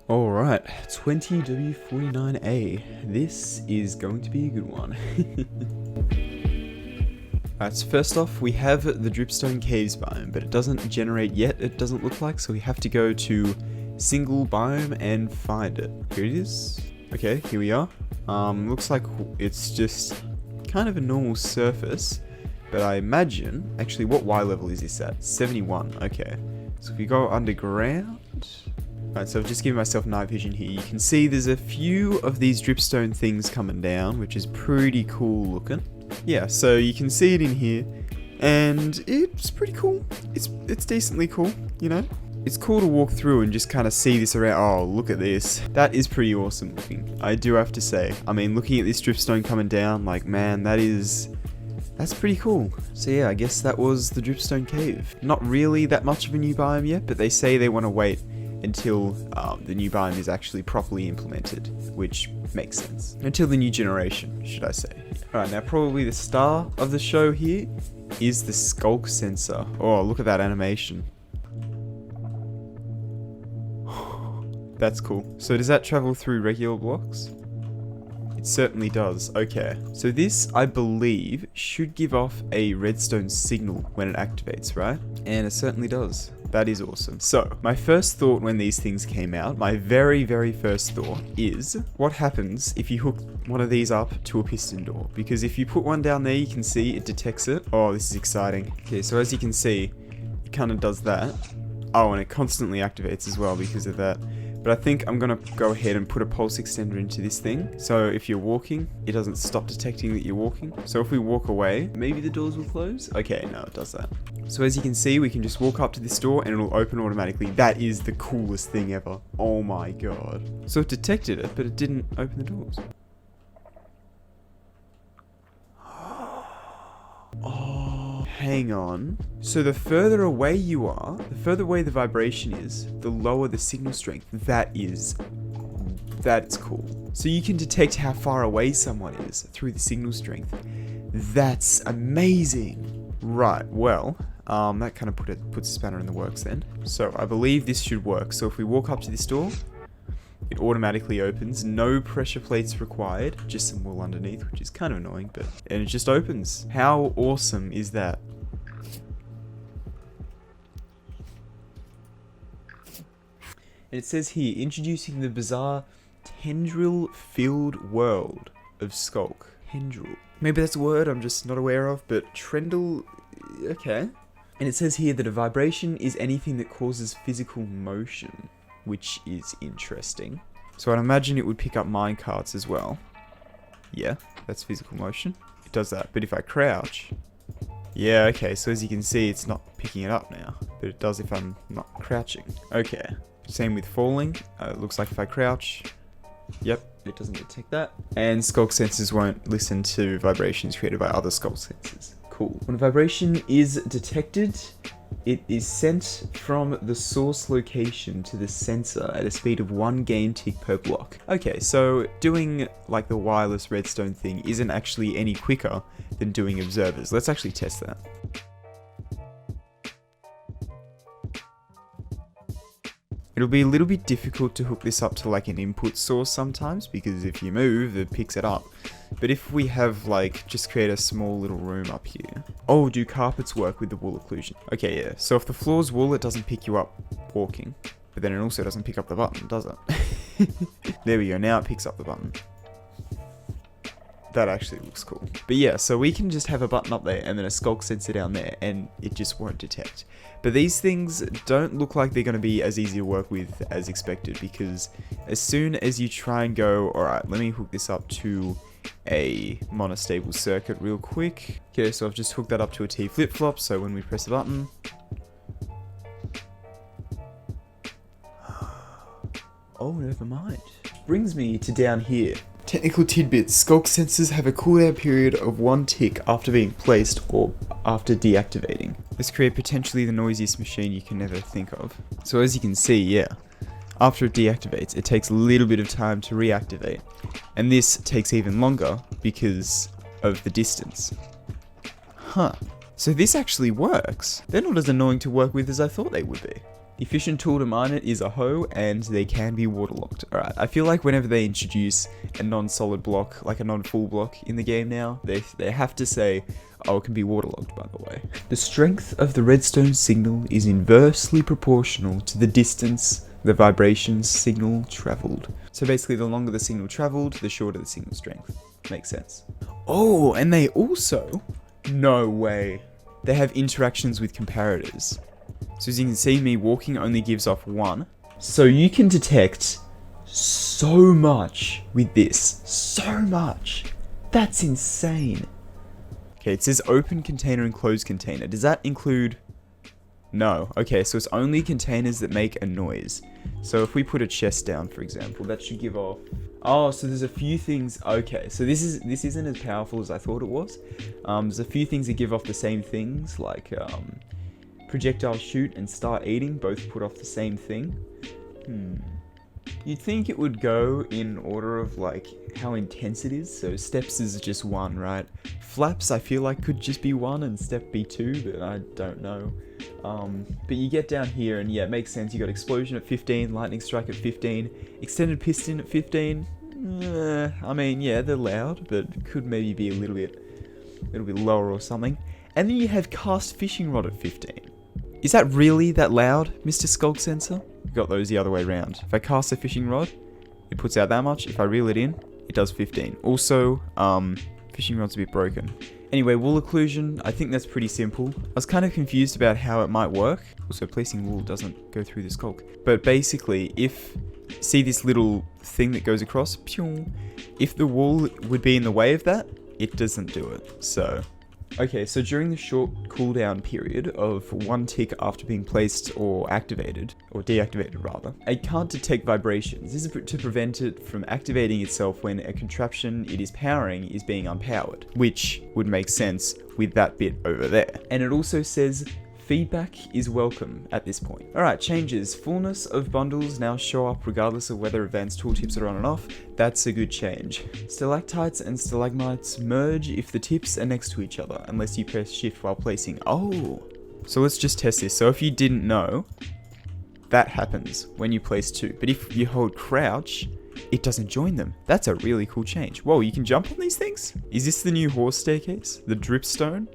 Alright, 20W49A. This is going to be a good one. Alright, so first off, we have the Dripstone Caves biome, but it doesn't generate yet, it doesn't look like, so we have to go to single biome and find it. Here it is. Okay, here we are. Looks like it's just kind of a normal surface, but I imagine, actually, what Y level is this at? 71, okay. So if we go underground... Alright, so I've just given myself night vision here. You can see there's a few of these dripstone things coming down, which is pretty cool looking. Yeah, so you can see it in here, and it's pretty cool. It's decently cool, you know? It's cool to walk through and just kind of see this around. Oh, look at this. That is pretty awesome looking, I do have to say. I mean, looking at this dripstone coming down, like, man, that's pretty cool. So yeah, I guess that was the Dripstone Cave. Not really that much of a new biome yet, but they say they want to wait until the new biome is actually properly implemented, which makes sense. Until the new generation, should I say. Alright, now probably the star of the show here is the Skulk Sensor. Oh, look at that animation. That's cool. So does that travel through regular blocks? It certainly does. Okay. So this, I believe, should give off a redstone signal when it activates, right? And it certainly does. That is awesome. So, my first thought when these things came out, my very, very first thought is, what happens if you hook one of these up to a piston door? Because if you put one down there, you can see it detects it. Oh, this is exciting. Okay, so as you can see, it kind of does that. Oh, and it constantly activates as well because of that. But I think I'm going to go ahead and put a pulse extender into this thing. So if you're walking, it doesn't stop detecting that you're walking. So if we walk away, maybe the doors will close? Okay, no, it does that. So as you can see, we can just walk up to this door and it'll open automatically. That is the coolest thing ever. Oh my god. So it detected it, but it didn't open the doors. Oh, hang on. So the further away you are, the further away the vibration is, the lower the signal strength. That's cool. So you can detect how far away someone is through the signal strength. That's amazing. Right, well, that kind of puts a spanner in the works then. So I believe this should work. So if we walk up to this door, it automatically opens. No pressure plates required. Just some wool underneath, which is kind of annoying, and it just opens. How awesome is that? And it says here, introducing the bizarre tendril-filled world of Skulk. Tendril. Maybe that's a word I'm just not aware of, but trendle, okay. And it says here that a vibration is anything that causes physical motion, which is interesting. So I'd imagine it would pick up minecarts as well. Yeah, that's physical motion. It does that, but if I crouch... Yeah, okay, so as you can see, it's not picking it up now, but it does if I'm not crouching. Okay. Same with falling. It looks like if I crouch, yep, it doesn't detect that. And Skulk Sensors won't listen to vibrations created by other Skulk Sensors. Cool. When a vibration is detected, it is sent from the source location to the sensor at a speed of 1 gain tick per block. Okay, so doing like the wireless redstone thing isn't actually any quicker than doing observers. Let's actually test that. It'll be a little bit difficult to hook this up to like an input source sometimes, because if you move, it picks it up. But if we have like, just create a small little room up here. Oh, do carpets work with the wool occlusion? Okay, yeah. So if the floor's wool, it doesn't pick you up walking. But then it also doesn't pick up the button, does it? There we go, now it picks up the button. That actually looks cool. But yeah, so we can just have a button up there and then a Skulk sensor down there and it just won't detect. But these things don't look like they're going to be as easy to work with as expected, because as soon as you try and go, alright, let me hook this up to a monostable circuit real quick. Okay, so I've just hooked that up to a T flip-flop, so when we press the button... Oh, never mind. Brings me to down here. Technical tidbits. Skulk sensors have a cooldown period of 1 tick after being placed or after deactivating. This creates potentially the noisiest machine you can ever think of. So as you can see, yeah, after it deactivates, it takes a little bit of time to reactivate. And this takes even longer because of the distance. Huh. So this actually works. They're not as annoying to work with as I thought they would be. The efficient tool to mine it is a hoe, and they can be waterlocked. Alright, I feel like whenever they introduce a non-solid block, like a non-full block in the game now, they have to say, oh, it can be waterlogged, by the way. The strength of the redstone signal is inversely proportional to the distance the vibration signal traveled. So basically, the longer the signal traveled, the shorter the signal strength. Makes sense. Oh, and they also... No way. They have interactions with comparators. So as you can see, me walking only gives off 1. So you can detect so much with this. So much. That's insane. Okay, it says open container and closed container. Does that include... No. Okay, so it's only containers that make a noise. So if we put a chest down, for example, that should give off... Oh, so there's a few things... Okay, so this isn't as powerful as I thought it was. There's a few things that give off the same things, like projectile shoot and start eating, both put off the same thing. You'd think it would go in order of like how intense it is. So steps is just 1, right? Flaps I feel like could just be 1 and step be 2, but I don't know. But you get down here and yeah, it makes sense. You got explosion at 15, lightning strike at 15, extended piston at 15. I mean, yeah, they're loud, but could maybe be a little bit lower or something. And then you have cast fishing rod at 15. Is that really that loud, Mr. Skulk Sensor? We got those the other way around. If I cast a fishing rod, it puts out that much. If I reel it in, it does 15. Also, fishing rod's a bit broken. Anyway, wool occlusion, I think that's pretty simple. I was kind of confused about how it might work. Also, placing wool doesn't go through the skulk. But basically, if, see this little thing that goes across? If the wool would be in the way of that, it doesn't do it. So, okay, so during the short cooldown period of 1 tick after being placed or activated, or deactivated rather, it can't detect vibrations. This is to prevent it from activating itself when a contraption it is powering is being unpowered, which would make sense with that bit over there. And it also says feedback is welcome at this point. Alright, changes. Fullness of bundles now show up regardless of whether advanced tooltips are on and off. That's a good change. Stalactites and stalagmites merge if the tips are next to each other, unless you press shift while placing. Oh! So let's just test this. So if you didn't know, that happens when you place 2. But if you hold crouch, it doesn't join them. That's a really cool change. Whoa, you can jump on these things? Is this the new horse staircase? The dripstone?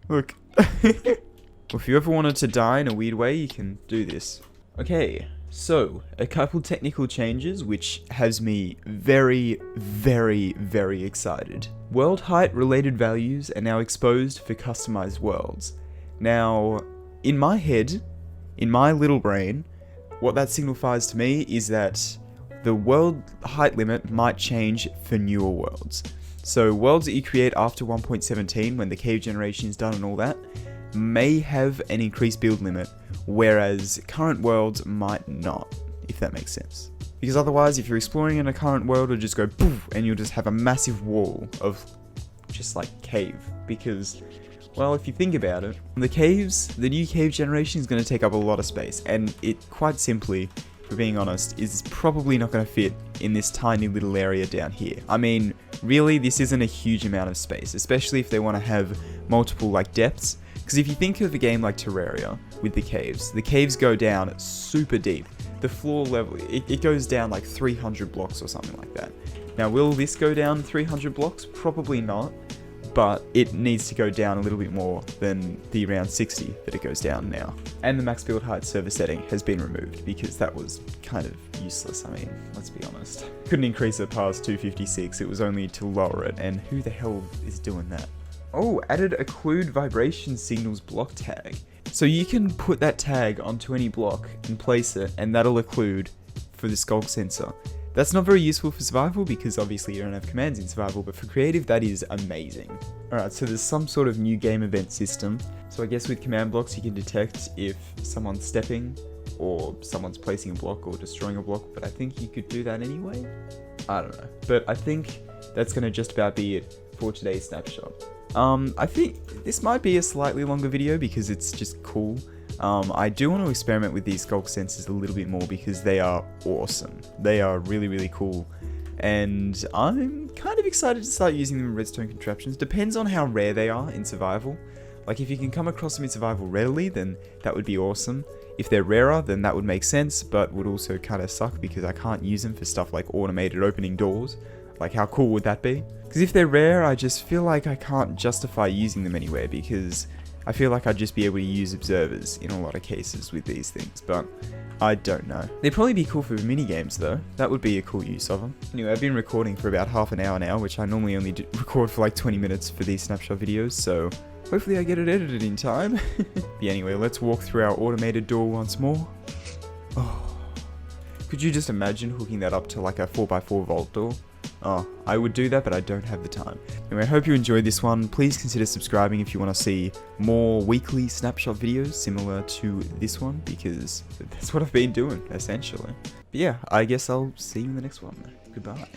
Look. Well, if you ever wanted to die in a weird way, you can do this. Okay, so a couple technical changes which has me very, very, very excited. World height related values are now exposed for customized worlds. Now, in my head, in my little brain, what that signifies to me is that the world height limit might change for newer worlds. So worlds that you create after 1.17, when the cave generation is done and all that, may have an increased build limit, whereas current worlds might not, if that makes sense. Because otherwise, if you're exploring in a current world, it'll just go poof, and you'll just have a massive wall of just like cave. Because, well, if you think about it, the new cave generation is going to take up a lot of space, and it quite simply, for being honest, is probably not going to fit in this tiny little area down here. I mean, really, this isn't a huge amount of space, especially if they want to have multiple like depths. Because if you think of a game like Terraria with the caves go down super deep. The floor level, it goes down like 300 blocks or something like that. Now, will this go down 300 blocks? Probably not. But it needs to go down a little bit more than the around 60 that it goes down now. And the max build height server setting has been removed because that was kind of useless. I mean, let's be honest. Couldn't increase it past 256, it was only to lower it, and who the hell is doing that? Oh, added occlude vibration signals block tag. So you can put that tag onto any block and place it, and that'll occlude for the Skulk Sensor. That's not very useful for survival because obviously you don't have commands in survival, but for creative that is amazing. Alright, so there's some sort of new game event system. So I guess with command blocks you can detect if someone's stepping or someone's placing a block or destroying a block, but I think you could do that anyway? I don't know. But I think that's going to just about be it for today's snapshot. I think this might be a slightly longer video because it's just cool. I do want to experiment with these Skulk Sensors a little bit more because they are awesome. They are really, really cool. And I'm kind of excited to start using them in redstone contraptions. Depends on how rare they are in survival. Like if you can come across them in survival readily, then that would be awesome. If they're rarer, then that would make sense, but would also kind of suck because I can't use them for stuff like automated opening doors. Like, how cool would that be? Because if they're rare, I just feel like I can't justify using them anywhere, because I feel like I'd just be able to use observers in a lot of cases with these things, but I don't know. They'd probably be cool for mini games though. That would be a cool use of them. Anyway, I've been recording for about half an hour now, which I normally only record for like 20 minutes for these snapshot videos, so hopefully I get it edited in time. But anyway, let's walk through our automated door once more. Oh, could you just imagine hooking that up to like a 4x4 vault door? Oh, I would do that, but I don't have the time. Anyway, I hope you enjoyed this one. Please consider subscribing if you want to see more weekly snapshot videos similar to this one, because that's what I've been doing, essentially. But yeah, I guess I'll see you in the next one. Goodbye.